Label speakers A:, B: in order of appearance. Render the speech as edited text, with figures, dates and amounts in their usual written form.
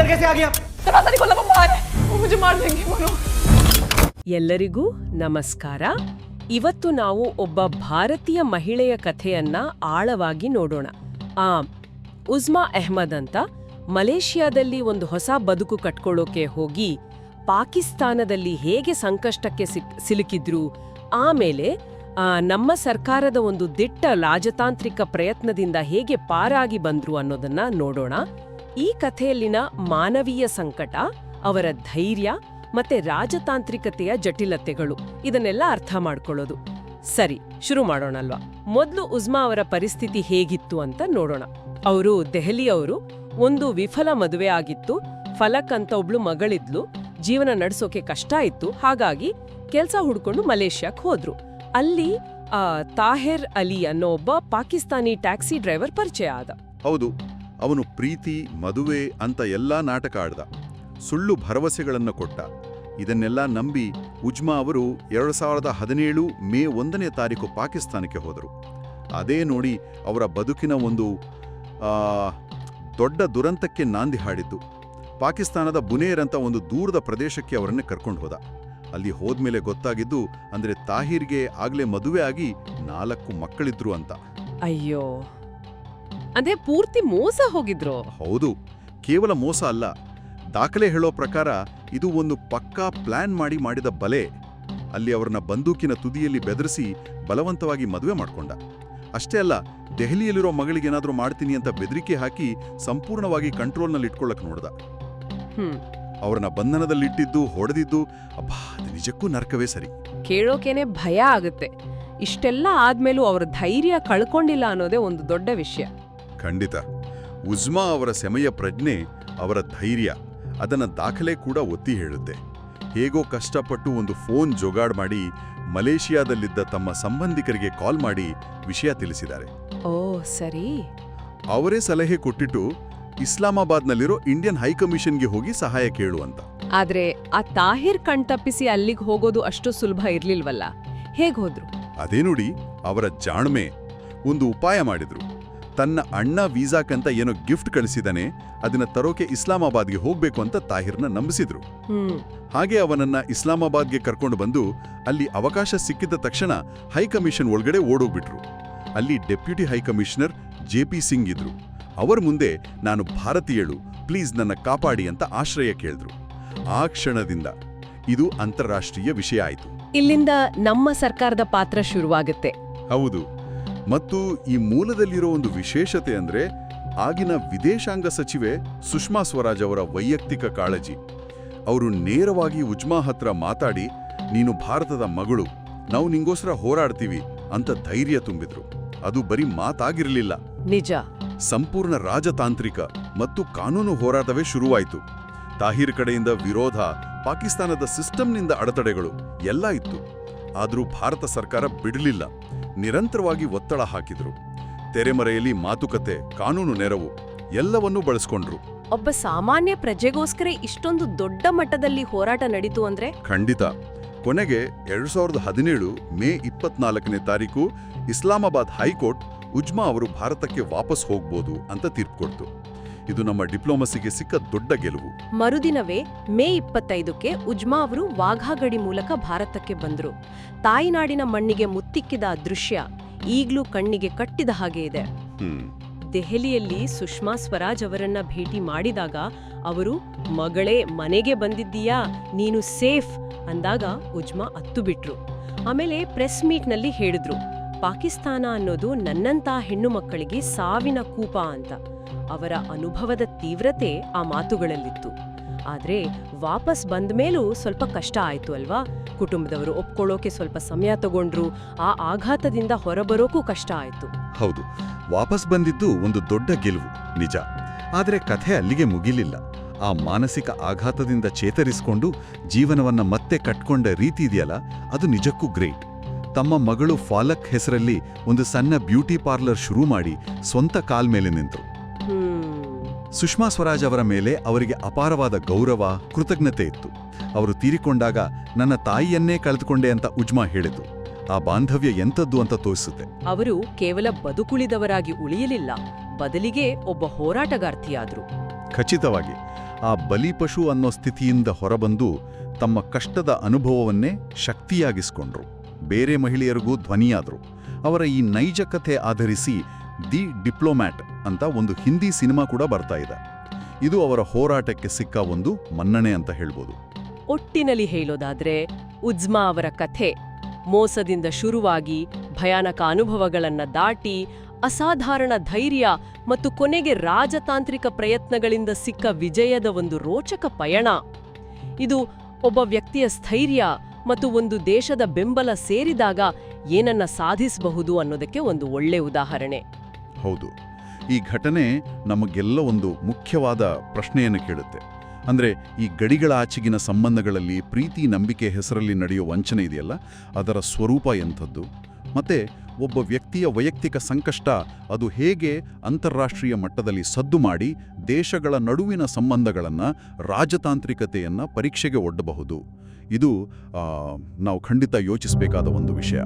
A: अंदर कैसे आ गया?
B: दरवाजा नहीं खोला, वो बाहर है, वो मुझे मार देंगे मोनू।
C: ಎಲ್ಲರಿಗೂ ನಮಸ್ಕಾರ. ಇವತ್ತು ನಾವು ಒಬ್ಬ ಭಾರತೀಯ ಮಹಿಳೆಯ ಕಥೆಯನ್ನ ಆಳವಾಗಿ ನೋಡೋಣ. ಉಜ್ಮಾ ಅಹ್ಮದ್ ಅಂತ ಮಲೇಷಿಯಾದಲ್ಲಿ ಒಂದು ಹೊಸ ಬದುಕು ಕಟ್ಕೊಳ್ಳೋಕೆ ಹೋಗಿ ಪಾಕಿಸ್ತಾನದಲ್ಲಿ ಹೇಗೆ ಸಂಕಷ್ಟಕ್ಕೆ ಸಿಲುಕಿದ್ರು, ಆಮೇಲೆ ನಮ್ಮ ಸರ್ಕಾರದ ಒಂದು ದಿಟ್ಟ ರಾಜತಾಂತ್ರಿಕ ಪ್ರಯತ್ನದಿಂದ ಹೇಗೆ ಪಾರಾಗಿ ಬಂದ್ರು ಅನ್ನೋದನ್ನ ನೋಡೋಣ. ಈ ಕಥೆಯಲ್ಲಿನ ಮಾನವೀಯ ಸಂಕಟ, ಅವರ ಧೈರ್ಯ ಮತ್ತೆ ರಾಜತಾಂತ್ರಿಕತೆಯ ಜಟಿಲತೆಗಳು, ಇದನ್ನೆಲ್ಲ ಅರ್ಥ ಮಾಡ್ಕೊಳ್ಳೋದು. ಸರಿ, ಶುರು ಮಾಡೋಣಲ್ವಾ? ಮೊದಲು ಉಜ್ಮಾ ಅವರ ಪರಿಸ್ಥಿತಿ ಹೇಗಿತ್ತು ಅಂತ ನೋಡೋಣ. ಅವರು ದೆಹಲಿಯವರು, ಒಂದು ವಿಫಲ ಮದುವೆ ಆಗಿತ್ತು, ಫಲಕ್ ಅಂತ ಒಬ್ಳು ಮಗಳಿದ್ಲು, ಜೀವನ ನಡೆಸೋಕೆ ಕಷ್ಟ ಇತ್ತು. ಹಾಗಾಗಿ ಕೆಲ್ಸ ಹುಡ್ಕೊಂಡು ಮಲೇಷ್ಯಾಕ್ ಹೋದ್ರು. ಅಲ್ಲಿ ತಾಹಿರ್ ಅಲಿ ಅನ್ನೋ ಒಬ್ಬ ಪಾಕಿಸ್ತಾನಿ ಟ್ಯಾಕ್ಸಿ ಡ್ರೈವರ್ ಪರಿಚಯ ಆದ.
D: ಹೌದು, ಅವನು ಪ್ರೀತಿ, ಮದುವೆ ಅಂತ ಎಲ್ಲಾ ನಾಟಕ ಆಡ್ದ, ಸುಳ್ಳು ಭರವಸೆಗಳನ್ನು ಕೊಟ್ಟ. ಇದನ್ನೆಲ್ಲ ನಂಬಿ ಉಜ್ಮಾ ಅವರು 2017 ಮೇ 1ನೇ ತಾರೀಕು ಪಾಕಿಸ್ತಾನಕ್ಕೆ ಹೋದರು. ಅದೇ ನೋಡಿ ಅವರ ಬದುಕಿನ ಒಂದು ದೊಡ್ಡ ದುರಂತಕ್ಕೆ ನಾಂದಿ ಹಾಡಿದ್ದು. ಪಾಕಿಸ್ತಾನದ ಬುನೇರ್ ಅಂತ ಒಂದು ದೂರದ ಪ್ರದೇಶಕ್ಕೆ ಅವರನ್ನೇ ಕರ್ಕೊಂಡು ಹೋದ. ಅಲ್ಲಿ ಹೋದ್ಮೇಲೆ ಗೊತ್ತಾಗಿದ್ದು ಅಂದ್ರೆ ತಾಹಿರ್ಗೆ ಆಗ್ಲೇ ಮದುವೆ ಆಗಿ 4 ಮಕ್ಕಳಿದ್ರು ಅಂತ.
C: ಅಯ್ಯೋ, ಅದೇ ಪೂರ್ತಿ ಮೋಸ ಹೋಗಿದ್ರು.
D: ಹೌದು, ಕೇವಲ ಮೋಸ ಅಲ್ಲ, ದಾಖಲೆ ಹೇಳೋ ಪ್ರಕಾರ ಇದು ಒಂದು ಪಕ್ಕಾ ಪ್ಲಾನ್ ಮಾಡಿದ ಬಲೆ. ಅಲ್ಲಿ ಅವರನ್ನ ಬಂದೂಕಿನ ತುದಿಯಲ್ಲಿ ಬೆದರಿಸಿ ಬಲವಂತವಾಗಿ ಮದುವೆ ಮಾಡ್ಕೊಂಡ. ಅಷ್ಟೇ ಅಲ್ಲ, ದೆಹಲಿಯಲ್ಲಿರೋ ಮಗಳಿಗೇನಾದ್ರೂ ಮಾಡ್ತೀನಿ ಅಂತ ಬೆದರಿಕೆ ಹಾಕಿ ಸಂಪೂರ್ಣವಾಗಿ ಕಂಟ್ರೋಲ್ನಲ್ಲಿ ಇಟ್ಕೊಳ್ಳಕ್ ನೋಡ್ದ. ಅವ್ರನ್ನ ಬಂಧನದಲ್ಲಿಟ್ಟಿದ್ದು, ಹೊಡೆದಿದ್ದು, ಅಬ್ಬಾ, ಅದು ನಿಜಕ್ಕೂ ನರಕವೇ ಸರಿ.
C: ಕೇಳೋಕೇನೆ ಭಯ ಆಗುತ್ತೆ. ಇಷ್ಟೆಲ್ಲ ಆದ್ಮೇಲೂ ಅವ್ರ ಧೈರ್ಯ ಕಳ್ಕೊಂಡಿಲ್ಲ ಅನ್ನೋದೇ ಒಂದು ದೊಡ್ಡ ವಿಷಯ.
D: ಖಂಡಿತ. ಉಜ್ಮಾ ಅವರ ಸೆಮೆಯ ಪ್ರಜ್ಞೆ, ಅವರ ಧೈರ್ಯ, ಅದನ್ನ ದಾಖಲೆ ಕೂಡ ಒತ್ತಿ ಹೇಳುತ್ತೆ. ಹೇಗೋ ಕಷ್ಟಪಟ್ಟು ಒಂದು ಫೋನ್ ಜೋಗಾಡ್ ಮಾಡಿ ಮಲೇಷಿಯಾದಲ್ಲಿದ್ದ ತಮ್ಮ ಸಂಬಂಧಿಕರಿಗೆ ಕಾಲ್ ಮಾಡಿ ವಿಷಯ ತಿಳಿಸಿದ್ದಾರೆ.
C: ಓ ಸರಿ.
D: ಅವರೇ ಸಲಹೆ ಕೊಟ್ಟಿಟ್ಟು ಇಸ್ಲಾಮಾಬಾದ್ನಲ್ಲಿರೋ ಇಂಡಿಯನ್ ಹೈಕಮಿಷನ್ಗೆ ಹೋಗಿ ಸಹಾಯ ಕೇಳು ಅಂತ.
C: ಆದ್ರೆ ಆ ತಾಹಿರ್ ಕಣ್ತಪ್ಪಿಸಿ ಅಲ್ಲಿಗೆ ಹೋಗೋದು ಅಷ್ಟು ಸುಲಭ ಇರ್ಲಿಲ್ವಲ್ಲ, ಹೇಗ್ ಹೋದ್ರು?
D: ಅದೇ ನೋಡಿ ಅವರ ಜಾಣ್ಮೆ. ಒಂದು ಉಪಾಯ ಮಾಡಿದ್ರು. ತನ್ನ ಅಣ್ಣ ವೀಸಾಕ್ಕಂತ ಏನೋ ಗಿಫ್ಟ್ ಕಳಿಸಿದಾನೆ, ಅದನ್ನ ತರೋಕೆ ಇಸ್ಲಾಮಾಬಾದ್ಗೆ ಹೋಗ್ಬೇಕು ಅಂತ ತಾಹಿರ್ನ ನಂಬಿಸಿದ್ರು. ಹಾಗೆ ಅವನನ್ನ ಇಸ್ಲಾಮಾಬಾದ್ಗೆ ಕರ್ಕೊಂಡು ಬಂದು ಅಲ್ಲಿ ಅವಕಾಶ ಸಿಕ್ಕಿದ ತಕ್ಷಣ ಹೈಕಮಿಷನ್ ಒಳಗಡೆ ಓಡೋಗ್ಬಿಟ್ರು. ಅಲ್ಲಿ ಡೆಪ್ಯೂಟಿ ಹೈಕಮಿಷನರ್ JP ಸಿಂಗ್ ಇದ್ರು. ಅವರ ಮುಂದೆ, ನಾನು ಭಾರತೀಯಳು, ಪ್ಲೀಸ್ ನನ್ನ ಕಾಪಾಡಿ ಅಂತ ಆಶ್ರಯ ಕೇಳಿದ್ರು. ಆ ಕ್ಷಣದಿಂದ ಇದು ಅಂತಾರಾಷ್ಟ್ರೀಯ ವಿಷಯ ಆಯಿತು.
C: ಇಲ್ಲಿಂದ ನಮ್ಮ ಸರ್ಕಾರದ ಪಾತ್ರ ಶುರುವಾಗುತ್ತೆ.
D: ಹೌದು. ಮತ್ತು ಈ ಮೂಲದಲ್ಲಿರೋ ಒಂದು ವಿಶೇಷತೆ ಅಂದ್ರೆ ಆಗಿನ ವಿದೇಶಾಂಗ ಸಚಿವೆ ಸುಷ್ಮಾ ಸ್ವರಾಜ್ ಅವರ ವೈಯಕ್ತಿಕ ಕಾಳಜಿ. ಅವರು ನೇರವಾಗಿ ಉಜ್ಮಾ ಹತ್ರ ಮಾತಾಡಿ, ನೀನು ಭಾರತದ ಮಗಳು, ನಾವು ನಿಂಗೋಸ್ಕರ ಹೋರಾಡ್ತೀವಿ ಅಂತ ಧೈರ್ಯ ತುಂಬಿದ್ರು. ಅದು ಬರೀ ಮಾತಾಗಿರ್ಲಿಲ್ಲ,
C: ನಿಜ.
D: ಸಂಪೂರ್ಣ ರಾಜತಾಂತ್ರಿಕ ಮತ್ತು ಕಾನೂನು ಹೋರಾಟವೇ ಶುರುವಾಯಿತು. ತಾಹಿರ್ ಕಡೆಯಿಂದ ವಿರೋಧ, ಪಾಕಿಸ್ತಾನದ ಸಿಸ್ಟಂನಿಂದ ಅಡೆತಡೆಗಳು ಎಲ್ಲ ಇತ್ತು. ಆದರೂ ಭಾರತ ಸರ್ಕಾರ ಬಿಡಲಿಲ್ಲ, ನಿರಂತರವಾಗಿ ಒತ್ತಡ ಹಾಕಿದ್ರು. ತೆರೆಮರೆಯಲ್ಲಿ ಮಾತುಕತೆ, ಕಾನೂನು ನೆರವು ಎಲ್ಲವನ್ನೂ ಬಳಸ್ಕೊಂಡ್ರು.
C: ಒಬ್ಬ ಸಾಮಾನ್ಯ ಪ್ರಜೆಗೋಸ್ಕರ ಇಷ್ಟೊಂದು ದೊಡ್ಡ ಮಟ್ಟದಲ್ಲಿ ಹೋರಾಟ ನಡೀತು ಅಂದ್ರೆ?
D: ಖಂಡಿತ. ಕೊನೆಗೆ 2017 ಮೇ 24ನೇ ತಾರೀಕು ಇಸ್ಲಾಮಾಬಾದ್ ಹೈಕೋರ್ಟ್ ಉಜ್ಮಾ ಅವರು ಭಾರತಕ್ಕೆ ವಾಪಸ್ ಹೋಗ್ಬೋದು ಅಂತ ತೀರ್ಪು ಕೊಡ್ತು. ಇದು ನಮ್ಮ ಡಿಪ್ಲೊಮಸಿಗೆ ಸಿಕ್ಕ ದೊಡ್ಡ ಗೆಲುವು.
C: ಮರುದಿನವೇ ಮೇ 25ಕ್ಕೆ ಉಜ್ಮಾ ಅವರು ವಾಘಾ ಗಡಿ ಮೂಲಕ ಭಾರತಕ್ಕೆ ಬಂದ್ರು. ತಾಯಿನಾಡಿನ ಮಣ್ಣಿಗೆ ಮುತ್ತಿಕ್ಕಿದ ದೃಶ್ಯ ಈಗ್ಲೂ ಕಣ್ಣಿಗೆ ಕಟ್ಟಿದ ಹಾಗೆ ಇದೆ. ದೆಹಲಿಯಲ್ಲಿ ಸುಷ್ಮಾ ಸ್ವರಾಜ್ ಅವರನ್ನ ಭೇಟಿ ಮಾಡಿದಾಗ ಅವರು, ಮಗಳೇ ಮನೆಗೆ ಬಂದಿದ್ದೀಯಾ, ನೀನು ಸೇಫ್ ಅಂದಾಗ ಉಜ್ಮಾ ಅತ್ತು ಬಿಟ್ರು. ಆಮೇಲೆ ಪ್ರೆಸ್ ಮೀಟ್ನಲ್ಲಿ ಹೇಳಿದ್ರು, ಪಾಕಿಸ್ತಾನ ಅನ್ನೋದು ನನ್ನಂತ ಹೆಣ್ಣು ಮಕ್ಕಳಿಗೆ ಸಾವಿನ ಕೂಪ ಅಂತ. ಅವರ ಅನುಭವದ ತೀವ್ರತೆ ಆ ಮಾತುಗಳಲ್ಲಿತ್ತು. ಆದ್ರೆ ವಾಪಸ್ ಬಂದ ಮೇಲೂ ಸ್ವಲ್ಪ ಕಷ್ಟ ಆಯ್ತು ಅಲ್ವಾ? ಕುಟುಂಬದವರು ಒಪ್ಕೊಳ್ಳೋಕೆ ಸ್ವಲ್ಪ ಸಮಯ ತಗೊಂಡ್ರು. ಆ ಆಘಾತದಿಂದ ಹೊರಬರೋಕೂ ಕಷ್ಟ ಆಯ್ತು.
D: ಹೌದು, ವಾಪಸ್ ಬಂದಿದ್ದು ಒಂದು ದೊಡ್ಡ ಗೆಲುವು, ನಿಜ. ಆದರೆ ಕಥೆ ಅಲ್ಲಿಗೆ ಮುಗಿಲಿಲ್ಲ. ಆ ಮಾನಸಿಕ ಆಘಾತದಿಂದ ಚೇತರಿಸಿಕೊಂಡು ಜೀವನವನ್ನ ಮತ್ತೆ ಕಟ್ಕೊಂಡ ರೀತಿ ಇದೆಯಲ್ಲ, ಅದು ನಿಜಕ್ಕೂ ಗ್ರೇಟ್. ತಮ್ಮ ಮಗಳು ಫಾಲಕ್ ಹೆಸರಲ್ಲಿ ಒಂದು ಸಣ್ಣ ಬ್ಯೂಟಿ ಪಾರ್ಲರ್ ಶುರು ಮಾಡಿ ಸ್ವಂತ ಕಾಲ್ ಮೇಲೆ ನಿಂತರು. ಸುಷ್ಮಾ ಸ್ವರಾಜ್ ಅವರ ಮೇಲೆ ಅವರಿಗೆ ಅಪಾರವಾದ ಗೌರವ, ಕೃತಜ್ಞತೆ ಇತ್ತು. ಅವರು ತೀರಿಕೊಂಡಾಗ ನನ್ನ ತಾಯಿಯನ್ನೇ ಕಳೆದುಕೊಂಡೆ ಅಂತ ಉಜ್ಮಾ ಹೇಳಿತು. ಆ ಬಾಂಧವ್ಯ ಎಂಥದ್ದು ಅಂತ ತೋರಿಸುತ್ತೆ.
C: ಅವರು ಕೇವಲ ಬದುಕುಳಿದವರಾಗಿ ಉಳಿಯಲಿಲ್ಲ, ಬದಲಿಗೆ ಒಬ್ಬ ಹೋರಾಟಗಾರ್ತಿಯಾದ್ರು.
D: ಖಚಿತವಾಗಿ. ಆ ಬಲಿಪಶು ಅನ್ನೋ ಸ್ಥಿತಿಯಿಂದ ಹೊರಬಂದು ತಮ್ಮ ಕಷ್ಟದ ಅನುಭವವನ್ನೇ ಶಕ್ತಿಯಾಗಿಸ್ಕೊಂಡ್ರು. ಬೇರೆ ಮಹಿಳೆಯರಿಗೂ ಧ್ವನಿಯಾದರು. ಅವರ ಈ ನೈಜ ಕಥೆ ಆಧರಿಸಿ ದಿ ಡಿಪ್ಲೊಮ್ಯಾಟ್ ಅಂತ ಒಂದು ಹಿಂದಿ ಸಿನಿಮಾ ಕೂಡ ಬರ್ತಾ ಇದೆ. ಇದು ಅವರ ಹೋರಾಟಕ್ಕೆ ಸಿಕ್ಕ ಒಂದು ಮನ್ನಣೆ ಅಂತ ಹೇಳ್ಬೋದು.
C: ಒಟ್ಟಿನಲ್ಲಿ ಹೇಳೋದಾದ್ರೆ ಉಜ್ಮಾ ಅವರ ಕಥೆ ಮೋಸದಿಂದ ಶುರುವಾಗಿ ಭಯಾನಕ ಅನುಭವಗಳನ್ನ ದಾಟಿ ಅಸಾಧಾರಣ ಧೈರ್ಯ ಮತ್ತು ಕೊನೆಗೆ ರಾಜತಾಂತ್ರಿಕ ಪ್ರಯತ್ನಗಳಿಂದ ಸಿಕ್ಕ ವಿಜಯದ ಒಂದು ರೋಚಕ ಪಯಣ. ಇದು ಒಬ್ಬ ವ್ಯಕ್ತಿಯ ಸ್ಥೈರ್ಯ ಮತ್ತು ಒಂದು ದೇಶದ ಬೆಂಬಲ ಸೇರಿದಾಗ ಏನನ್ನ ಸಾಧಿಸಬಹುದು ಅನ್ನೋದಕ್ಕೆ ಒಂದು ಒಳ್ಳೆ ಉದಾಹರಣೆ.
D: ಹೌದು, ಈ ಘಟನೆ ನಮಗೆಲ್ಲ ಒಂದು ಮುಖ್ಯವಾದ ಪ್ರಶ್ನೆಯನ್ನು ಕೇಳುತ್ತೆ. ಅಂದ್ರೆ ಈ ಗಡಿಗಳ ಆಚೆಗಿನ ಸಂಬಂಧಗಳಲ್ಲಿ ಪ್ರೀತಿ ನಂಬಿಕೆ ಹೆಸರಲ್ಲಿ ನಡೆಯೋ ವಂಚನೆ ಇದೆಯಲ್ಲ, ಅದರ ಸ್ವರೂಪ ಎಂಥದ್ದು, ಮತ್ತೆ ಒಬ್ಬ ವ್ಯಕ್ತಿಯ ವೈಯಕ್ತಿಕ ಸಂಕಷ್ಟ ಅದು ಹೇಗೆ ಅಂತಾರಾಷ್ಟ್ರೀಯ ಮಟ್ಟದಲ್ಲಿ ಸದ್ದು ಮಾಡಿ ದೇಶಗಳ ನಡುವಿನ ಸಂಬಂಧಗಳನ್ನು, ರಾಜತಾಂತ್ರಿಕತೆಯನ್ನು ಪರೀಕ್ಷೆಗೆ ಒಡ್ಡಬಹುದು. ಇದು ನಾವು ಖಂಡಿತ ಯೋಚಿಸಬೇಕಾದ ಒಂದು ವಿಷಯ.